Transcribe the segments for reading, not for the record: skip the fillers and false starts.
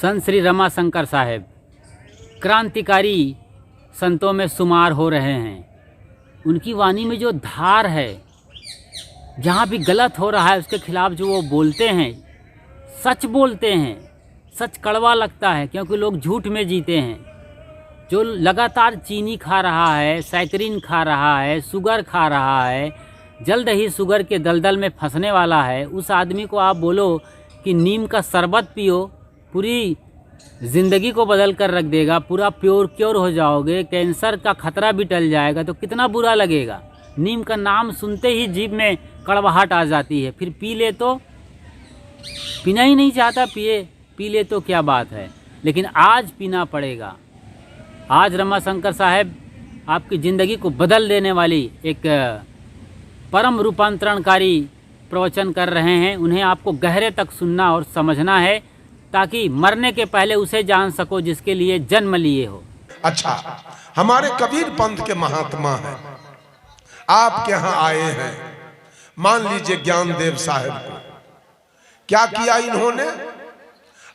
संत श्री रमाशंकर साहेब क्रांतिकारी संतों में शुमार हो रहे हैं। उनकी वाणी में जो धार है, जहाँ भी गलत हो रहा है उसके खिलाफ जो वो बोलते हैं, सच बोलते हैं। सच कड़वा लगता है क्योंकि लोग झूठ में जीते हैं। जो लगातार चीनी खा रहा है, सैकरीन खा रहा है, शुगर खा रहा है, जल्द ही शुगर के दलदल में फंसने वाला है, उस आदमी को आप बोलो कि नीम का शरबत पियो, पूरी ज़िंदगी को बदल कर रख देगा, पूरा क्योर हो जाओगे, कैंसर का खतरा भी टल जाएगा, तो कितना बुरा लगेगा। नीम का नाम सुनते ही जीभ में कड़वाहट आ जाती है। फिर पी ले तो पीना ही नहीं चाहता, पी ले तो क्या बात है, लेकिन आज पीना पड़ेगा। आज रमाशंकर साहब आपकी ज़िंदगी को बदल देने वाली एक परम रूपांतरणकारी प्रवचन कर रहे हैं। उन्हें आपको गहरे तक सुनना और समझना है ताकि मरने के पहले उसे जान सको जिसके लिए जन्म लिए हो। अच्छा, हमारे कबीर पंथ के महात्मा हैं, आपके यहाँ आए हैं। मान लीजिए ज्ञानदेव साहब को क्या किया इन्होंने?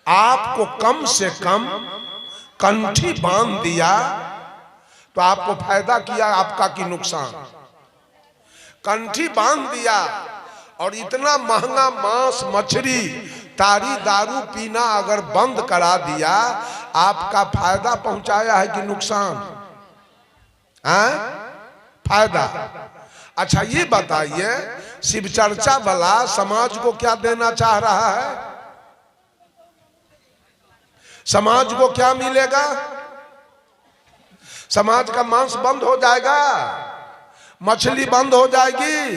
आपको कम से कम कंठी बांध दिया तो आपको फायदा किया आपका कि नुकसान? कंठी बांध दिया और इतना महंगा मांस, मछली, तारी, दारू पीना अगर बंद करा दिया, आपका फायदा पहुंचाया है कि नुकसान? फायदा। अच्छा ये बताइए, शिव चर्चा वाला समाज को क्या देना चाह रहा है? समाज को क्या मिलेगा? समाज का मांस बंद हो जाएगा, मछली बंद हो जाएगी,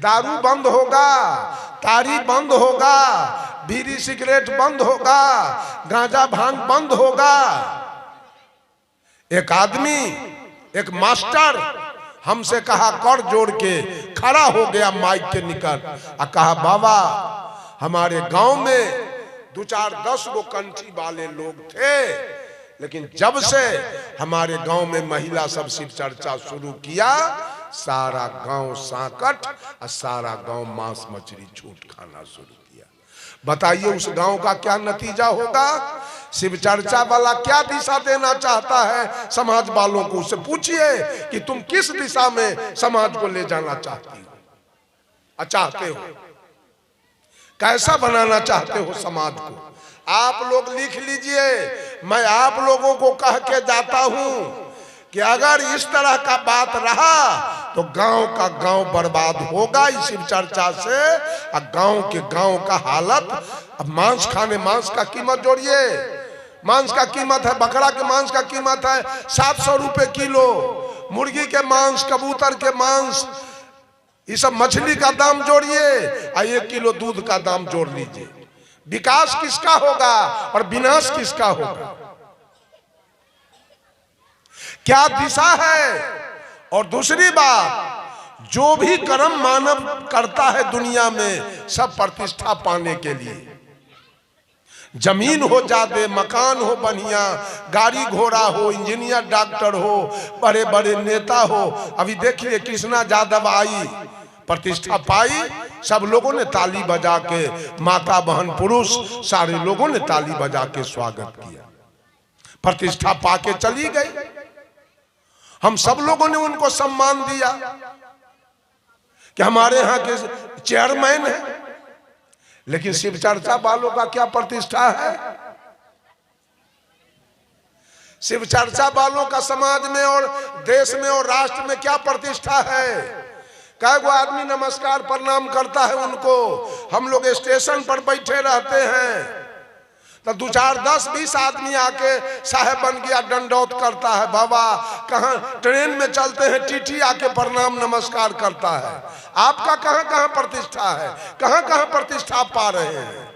दारू बंद होगा, तारी बंद होगा, बीड़ी सिगरेट बंद होगा, गांजा भांग बंद होगा। एक आदमी, एक मास्टर हमसे कहा, कर जोड़ के खड़ा हो गया माइक के निकट और कहा, बाबा हमारे गांव में 2-4-10 गो कंठी वाले लोग थे, लेकिन जब से हमारे गांव में महिला सब शिव चर्चा शुरू किया, सारा गांव सांकट और सारा गांव मांस मछली छूट खाना शुरू किया। बताइए उस गांव का क्या नतीजा होगा? शिव चर्चा वाला क्या दिशा देना चाहता है समाज वालों को? उससे पूछिए कि तुम किस दिशा में समाज को ले जाना चाहती हो, चाहते हो, कैसा बनाना चाहते हो समाज को? आप लोग लिख लीजिए। मैं आप लोगों को कह के जाता हूं कि अगर इस तरह का बात रहा तो गांव का गांव बर्बाद होगा इस शिव चर्चा से। और गांव के गांव का हालत, अब मांस खाने, मांस का कीमत जोड़िए, मांस का कीमत है, बकरा के मांस का कीमत है 700 रुपए किलो, मुर्गी के मांस, कबूतर के मांस, ये सब मछली का दाम जोड़िए और 1 किलो दूध का दाम जोड़ लीजिए। विकास किसका होगा और विनाश किसका होगा? क्या दिशा है? और दूसरी बात, जो भी कर्म मानव करता है दुनिया में, सब प्रतिष्ठा पाने के लिए। जमीन हो जादे, मकान हो बढ़िया, गाड़ी घोड़ा हो, इंजीनियर डॉक्टर हो, बड़े बड़े नेता हो। अभी देखिए कृष्णा यादव आई, प्रतिष्ठा पाई, सब लोगों ने ताली बजा के, माता बहन पुरुष सारे लोगों ने ताली बजा के स्वागत किया। प्रतिष्ठा पाके चली गई, हम सब लोगों ने उनको सम्मान दिया कि हमारे यहाँ के चेयरमैन है। लेकिन शिव चर्चा वालों का क्या प्रतिष्ठा है? शिव चर्चा वालों का समाज में और देश में और राष्ट्र में क्या प्रतिष्ठा है? कई गो आदमी नमस्कार प्रणाम करता है उनको। हम लोग स्टेशन पर बैठे रहते हैं तो 2-4-10-20 आदमी आके साहेब बन गया दंडौत करता है। बाबा कहाँ ट्रेन में चलते हैं, टीटी आके प्रणाम नमस्कार करता है। आपका कहाँ कहाँ प्रतिष्ठा है? कहाँ कहाँ प्रतिष्ठा पा रहे हैं?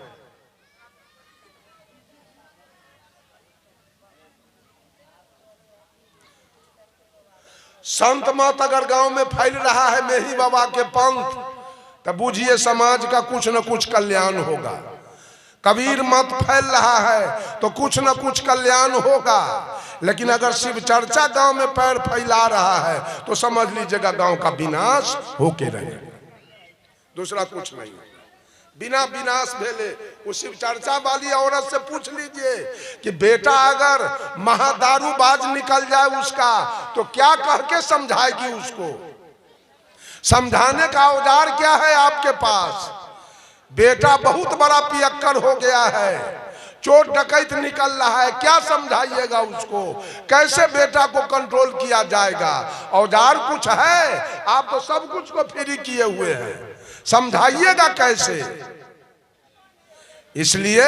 संत मत अगर गांव में फैल रहा है मेही बाबा के पंथ, तो बूझिए समाज का कुछ न कुछ कल्याण होगा। कबीर मत फैल रहा है तो कुछ न कुछ कल्याण होगा। लेकिन अगर शिव चर्चा गांव में पैर फैला रहा है तो समझ लीजिएगा गांव का विनाश होके रहेगा, दूसरा कुछ नहीं। बिना विनाश भेले। उसी चर्चा वाली औरत से पूछ लीजिए कि बेटा अगर महादारूबाज निकल जाए उसका तो क्या कह के समझाएगी उसको? समझाने का औजार क्या है आपके पास? बेटा बहुत बड़ा पियक्कर हो गया है, चोर डकैत निकल रहा है, क्या समझाइएगा उसको? कैसे बेटा को कंट्रोल किया जाएगा? औजार कुछ है? आप तो सब कुछ को फ्री किए हुए हैं, समझाइएगा कैसे? इसलिए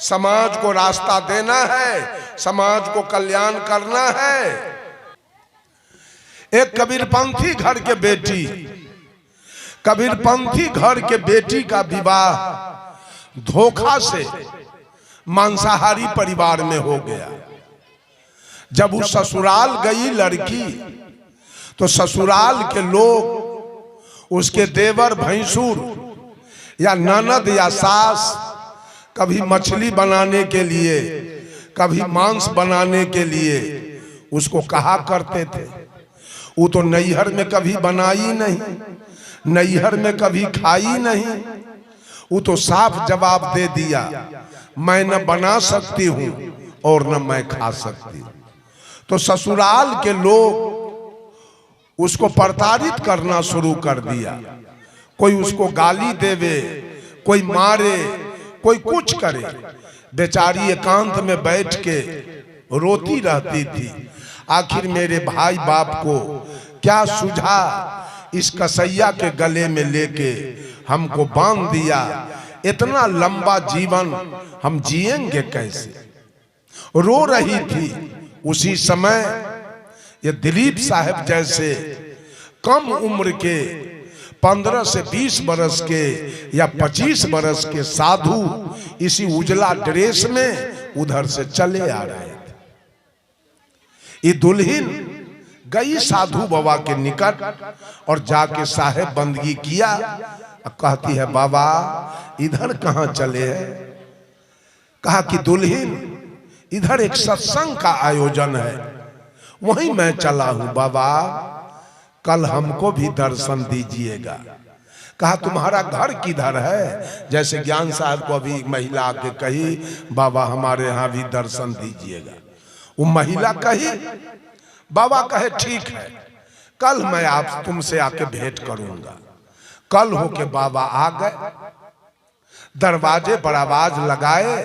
समाज को रास्ता देना है, समाज को कल्याण करना है। एक कबीरपंथी घर के बेटी, कबीरपंथी घर के बेटी का विवाह धोखा से मांसाहारी परिवार में हो गया। जब वो ससुराल गई लड़की तो ससुराल के लोग, उसके देवर भैंसुर या ननद या सास कभी मछली बनाने के लिए, कभी मांस बनाने के लिए उसको कहा करते थे। वो तो नैहर में कभी बनाई नहीं, नैहर में कभी खाई नहीं। वो तो साफ जवाब दे दिया, मैं न बना सकती हूं और न मैं खा सकती हूं। तो ससुराल के लोग उसको प्रताड़ित करना शुरू कर दिया। कोई उसको गाली देवे, कोई मारे, कोई कुछ करे। बेचारी एकांत में बैठ के रोती रहती थी। आखिर मेरे भाई बाप को क्या सूझा, इस कसैया के गले में लेके हमको बांध दिया। इतना लंबा जीवन हम जिएंगे कैसे? रो रही थी। उसी समय ये दिलीप साहब जैसे कम उम्र के 15 से 20 बरस के या 25 बरस के साधु इसी उजला ड्रेस में उधर से चले आ रहे थे। ये दुल्हन गई साधु बाबा के निकट और जाके साहेब बंदगी किया। कहती है, बाबा इधर कहाँ चले हैं? कहा कि दुल्हन इधर एक सत्संग का आयोजन है, वहीं मैं चला हूं। बाबा कल हमको भी दर्शन दीजिएगा। कहा तुम्हारा घर किधर है? जैसे ज्ञान साहब को अभी महिला आके कही, बाबा हमारे यहाँ भी दर्शन दीजिएगा। वो महिला कही, बाबा कहे ठीक है, कल मैं आप तुमसे आके भेंट करूंगा। कल होके बाबा आ गए, दरवाजे पर आवाज लगाए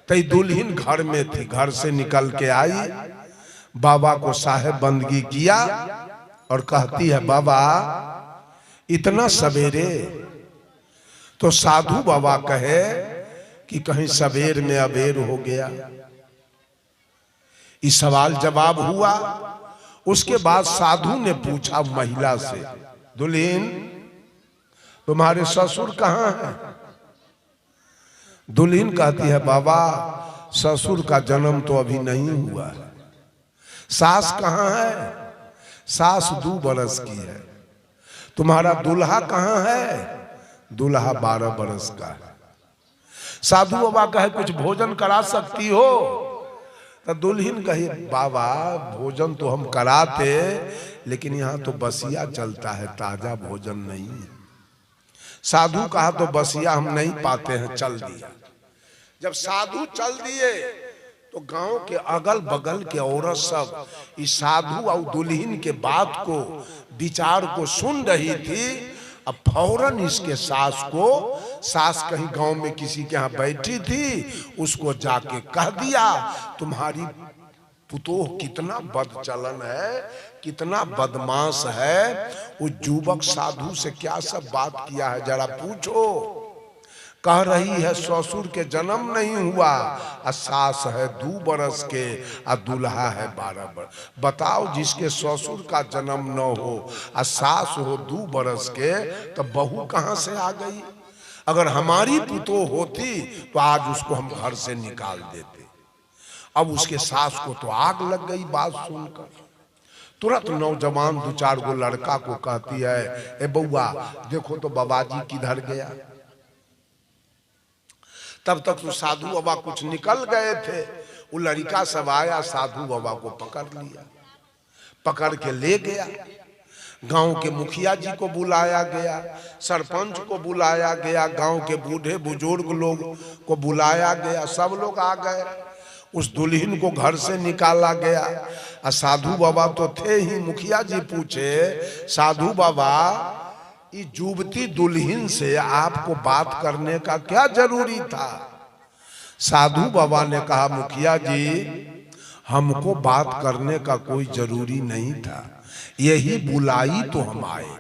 तो दुल्हन घर में थी। घर से निकल के आई, बाबा को साहेब बंदगी किया और कहती है, बाबा इतना सवेरे? तो साधु बाबा कहे कि कहीं सवेर में अबेर हो गया। इस सवाल जवाब हुआ। उसके बाद साधु ने पूछा महिला से, दुल्हन तुम्हारे ससुर कहाँ हैं? दुल्हन कहती है, बाबा ससुर का जन्म तो अभी नहीं हुआ है। सास कहाँ है? सास 2 बरस की है। तुम्हारा दूल्हा कहाँ है? दूल्हा 12 बरस का है। साधु बाबा कहे कुछ भोजन करा सकती हो? तो दुल्हन कही, बाबा भोजन तो हम कराते, लेकिन यहाँ तो बसिया चलता है, ताजा भोजन नहीं है। साधु कहा तो बसिया हम नहीं पाते हैं, चल दिया। जब साधु चल दिए तो गांव के अगल बगल के औरत सब इस साधु और दुल्हन के बात को, विचार को सुन रही थी। अब फौरन इसके सास कहीं गांव में किसी के यहाँ बैठी थी, उसको जाके कह दिया, तुम्हारी पुतोह कितना बदचलन है, कितना बदमाश है। वो युवक साधु से क्या सब बात किया है जरा पूछो। कह रही है ससुर के जन्म नहीं हुआ, और सास है 2 बरस के, और दूल्हा है 12 बरस। बताओ, जिसके ससुर का जन्म न हो और सास हो 2 बरस के, तो बहू कहाँ से आ गई? अगर हमारी पुतोह होती तो आज उसको हम घर से निकाल देते। अब उसके सास को तो आग लग गई बात सुनकर। तुरंत नौजवान 2-4 गो लड़का को कहती है, ए बउआ देखो तो बाबाजी किधर गया। तब तक तो साधु बाबा कुछ निकल गए थे। वो लड़का सब आया, साधु बाबा को पकड़ लिया, पकड़ के ले गया। गांव के मुखिया जी को बुलाया गया, सरपंच को बुलाया गया, गांव के बूढ़े बुजुर्ग लोग को बुलाया गया, सब लोग आ गए। उस दुल्हन को घर से निकाला गया। और साधु बाबा तो थे ही। मुखिया जी पूछे, साधु बाबा इस जुबती दुल्हन से आपको बात करने का क्या जरूरी था? साधु बाबा ने कहा, मुखिया जी हमको बात करने का कोई जरूरी नहीं था, यही बुलाई तो हम आए।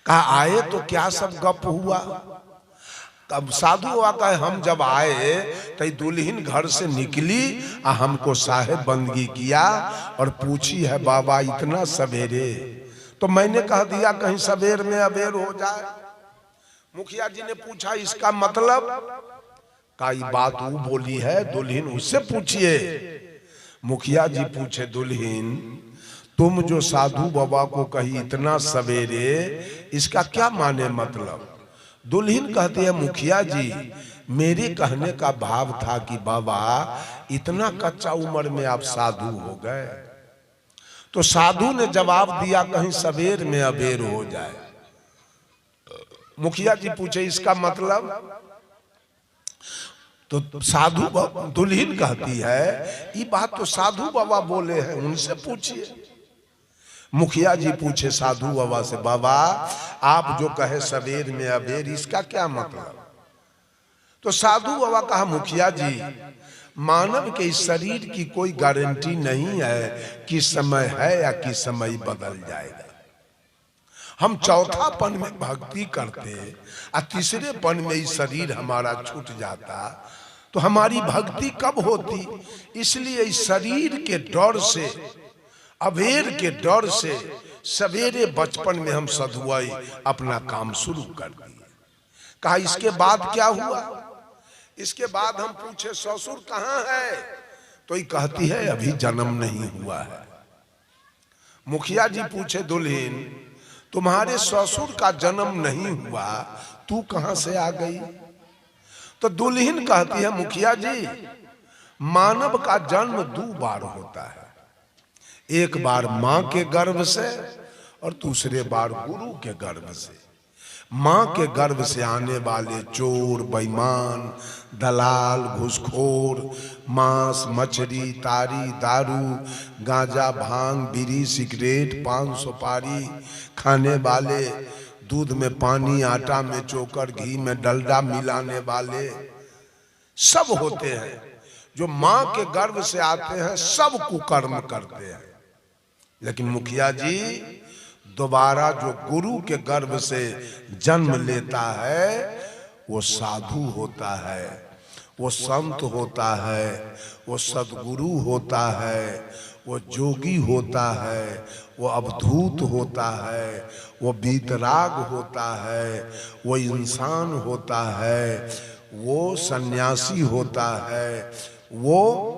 कहा आए तो क्या सब गप हुआ? तब साधु बाबा कहे, हम जब आए तो दुल्हन घर से निकली और हमको साहेब बंदगी किया और पूछी है बाबा इतना सवेरे, तो मैंने कह दिया कहीं सवेर में अबेर हो जाए। मुखिया जी ने पूछा इसका मतलब? का बात वो बोली है दुल्हन, उससे पूछिए। मुखिया जी पूछे, दुल्हन तुम जो साधु बाबा को कही इतना सवेरे, इसका क्या माने मतलब? दुल्हन कहती है, मुखिया जी मेरे कहने का भाव था कि बाबा इतना कच्चा उम्र में आप साधु हो गए। तो साधु ने जवाब दिया कहीं सवेर में अबेर हो जाए। मुखिया जी पूछे इसका मतलब? तो साधु दुल्हन कहती है ये बात तो साधु बाबा बोले हैं, उनसे पूछिए। मुखिया जी पूछे साधु बाबा से, बाबा आप जो कहे सवेर में अबेर, इसका क्या मतलब? तो साधु बाबा कहा, मुखिया जी मानव के इस शरीर की कोई गारंटी नहीं है कि समय है या कि समय बदल जाएगा। हम चौथा पन में भक्ति करते और तीसरे पन में इस शरीर हमारा छूट जाता तो हमारी भक्ति कब होती? इसलिए इस शरीर के डर से, अबेर के डर से सवेरे बचपन में हम सधुआई अपना काम शुरू कर दिए। कहा इसके बाद क्या हुआ? इसके बाद हम पूछे ससुर कहाँ है? तो ये कहती है अभी जन्म नहीं हुआ है। मुखिया जी पूछे, दुल्हन तुम्हारे ससुर का जन्म नहीं हुआ, तू कहां से आ गई? तो दुल्हन कहती है, मुखिया जी मानव का जन्म दो बार होता है, एक बार मां के गर्भ से और दूसरे बार गुरु के गर्भ से। मां के गर्भ से आने वाले चोर, बेईमान, दलाल, घूसखोर, मांस, मछली, तारी, दारू, गांजा, भांग, बीड़ी, सिगरेट, पान, सुपारी खाने वाले, दूध में पानी, आटा में चोकर, घी में डलडा मिलाने वाले सब होते हैं। जो मां के गर्भ से आते हैं सब कुकर्म करते हैं। लेकिन मुखिया जी दोबारा जो गुरु के गर्भ से जन्म लेता है वो साधु होता है, वो संत होता है, वो सदगुरु होता है, वो जोगी होता है, वो अवधूत होता है, वो बीतराग होता है, वो इंसान होता है, वो सन्यासी होता है, वो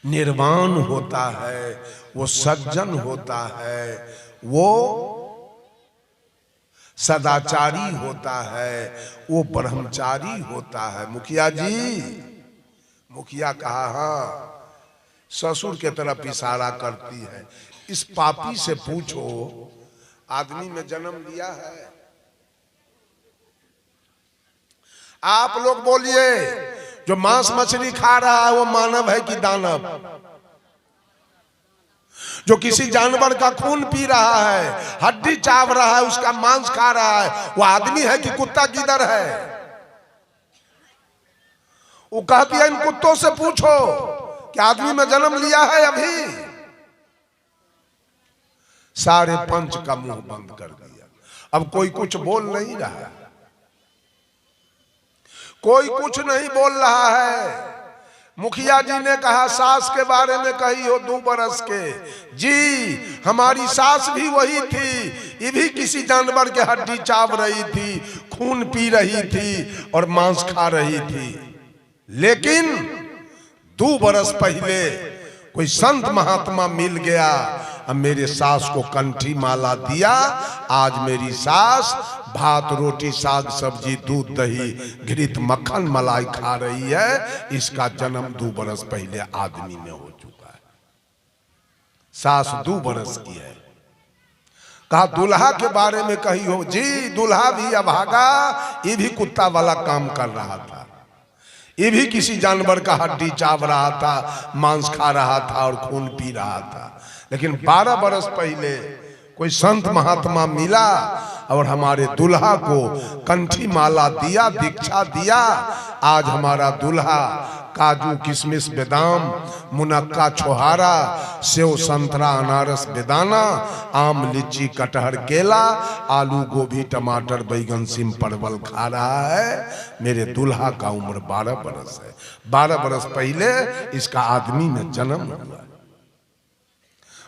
निर्वाण होता है, वो सज्जन होता है, वो सदाचारी होता है, वो ब्रह्मचारी होता है। मुखिया जी, मुखिया कहा हाँ, ससुर के तरफ इशारा करती है। इस पापी से पूछो आदमी में जन्म लिया है? आप लोग बोलिए, जो मांस मछली खा रहा है वो मानव है कि दानव? जो किसी जानवर का खून पी रहा है, हड्डी चाव रहा है, उसका मांस खा रहा है, वो आदमी है कि कुत्ता किधर है? वो कहती है इन कुत्तों से पूछो कि आदमी में जन्म लिया है अभी? सारे पंच का मुंह बंद कर दिया। अब कोई कुछ बोल नहीं रहा है, कोई कुछ नहीं बोल रहा है। मुखिया जी ने कहा सास के बारे में कही हो 2 बरस के, जी हमारी सास भी वही थी, ये भी किसी जानवर के हड्डी चाव रही थी, खून पी रही थी और मांस खा रही थी। लेकिन 2 बरस पहले कोई संत महात्मा मिल गया और मेरे सास को कंठी माला दिया। आज मेरी सास भात रोटी साग सब्जी दूध दही घृत मक्खन मलाई खा रही है। इसका जन्म 2 बरस पहले आदमी में हो चुका है। सास 2 बरस की है। कहा दूल्हा के बारे में कही हो जी, दूल्हा भी अभागा, ये भी कुत्ता वाला काम कर रहा था, ये भी किसी जानवर का हड्डी चाव रहा था, मांस खा रहा था और खून पी रहा था। लेकिन 12 बरस पहले कोई संत महात्मा मिला और हमारे दूल्हा को कंठी माला दिया, दीक्षा दिया। आज हमारा दूल्हा काजू किशमिश बादाम मुनक्का छोहारा सेव संतरा अनारस बेदाना आम लीची कटहर केला आलू गोभी टमाटर बैगन सिम परवल खा रहा है। मेरे दूल्हा का उम्र 12 बरस है। 12 बरस पहले इसका आदमी में जन्म हुआ।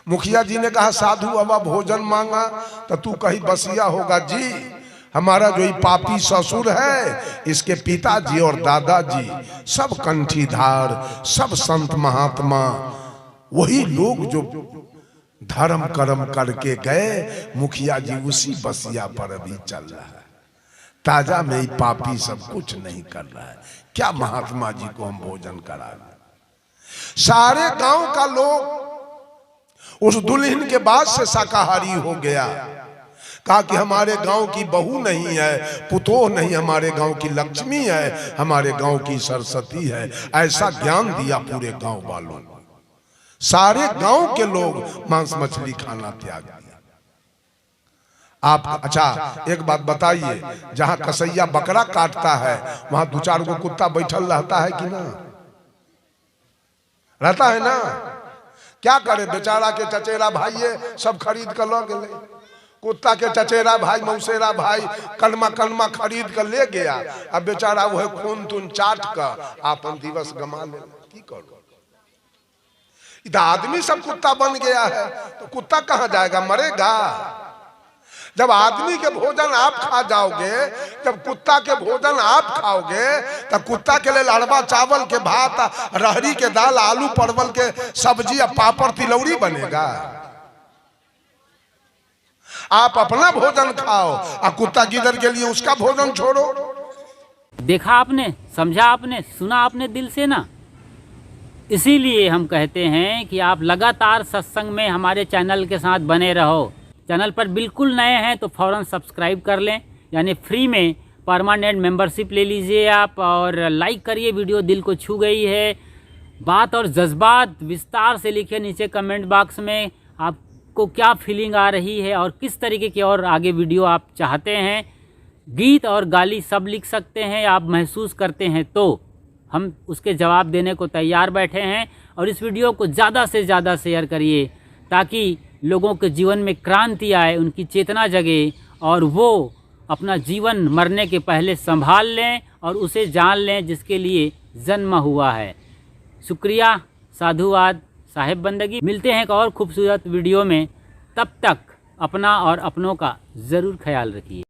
मुखिया जी ने कहा साधु बाबा भोजन मांगा तो तू कहीं बसिया होगा जी। हमारा जो पापी ससुर है, इसके पिताजी और दादाजी सब कंठीधार, सब संत महात्मा, वही लोग जो धर्म कर्म करके गए। मुखिया जी उसी बसिया पर अभी चल रहा है। ताजा में ही पापी सब कुछ नहीं कर रहा है। क्या महात्मा जी को हम भोजन करा दें। सारे गांव का लोग उस दुल्हन के बाद से शाकाहारी हो गया। कहा कि हमारे गांव की बहू नहीं है, पुतोह नहीं, हमारे गांव की लक्ष्मी है, हमारे गांव की सरस्वती है। ऐसा ज्ञान दिया पूरे गांव वालों को। सारे गांव के लोग मांस मछली खाना त्याग दिया। आप अच्छा एक बात बताइए, जहां कसैया बकरा काटता है वहां 2-4 गो कुत्ता बैठल रहता है कि ना? रहता है ना? क्या करे बेचारा के चचेरा भाई सब खरीद कर लो गए। कुत्ता के चचेरा भाई मौसेरा भाई कलमा खरीद कर ले गया। अब बेचारा वह खून तून चाट कर आपन दिवस गमा ले। की करो, इधर आदमी सब कुत्ता बन गया है तो कुत्ता कहां जाएगा, मरेगा। जब आदमी के भोजन आप खा जाओगे, जब कुत्ता के भोजन आप खाओगे, तब कुत्ता के लिए अरबा चावल के भात, रहरी के दाल, आलू परवल के सब्जी, पापड़ तिलौरी बनेगा। आप अपना भोजन खाओ और कुत्ता गिदर के लिए उसका भोजन छोड़ो। देखा आपने, समझा आपने, सुना आपने दिल से ना। इसीलिए हम कहते हैं कि आप लगातार सत्संग में हमारे चैनल के साथ बने रहो। चैनल पर बिल्कुल नए हैं तो फ़ौरन सब्सक्राइब कर लें, यानी फ्री में परमानेंट मेंबरशिप ले लीजिए आप, और लाइक करिए। वीडियो दिल को छू गई है, बात और जज्बात विस्तार से लिखिए नीचे कमेंट बॉक्स में। आपको क्या फीलिंग आ रही है और किस तरीके की और आगे वीडियो आप चाहते हैं। गीत और गाली सब लिख सकते हैं, आप महसूस करते हैं तो हम उसके जवाब देने को तैयार बैठे हैं। और इस वीडियो को ज़्यादा से ज़्यादा शेयर करिए ताकि लोगों के जीवन में क्रांति आए, उनकी चेतना जगे और वो अपना जीवन मरने के पहले संभाल लें और उसे जान लें जिसके लिए जन्म हुआ है। शुक्रिया, साधुवाद, साहिब बंदगी। मिलते हैं एक और खूबसूरत वीडियो में। तब तक अपना और अपनों का ज़रूर ख्याल रखिए।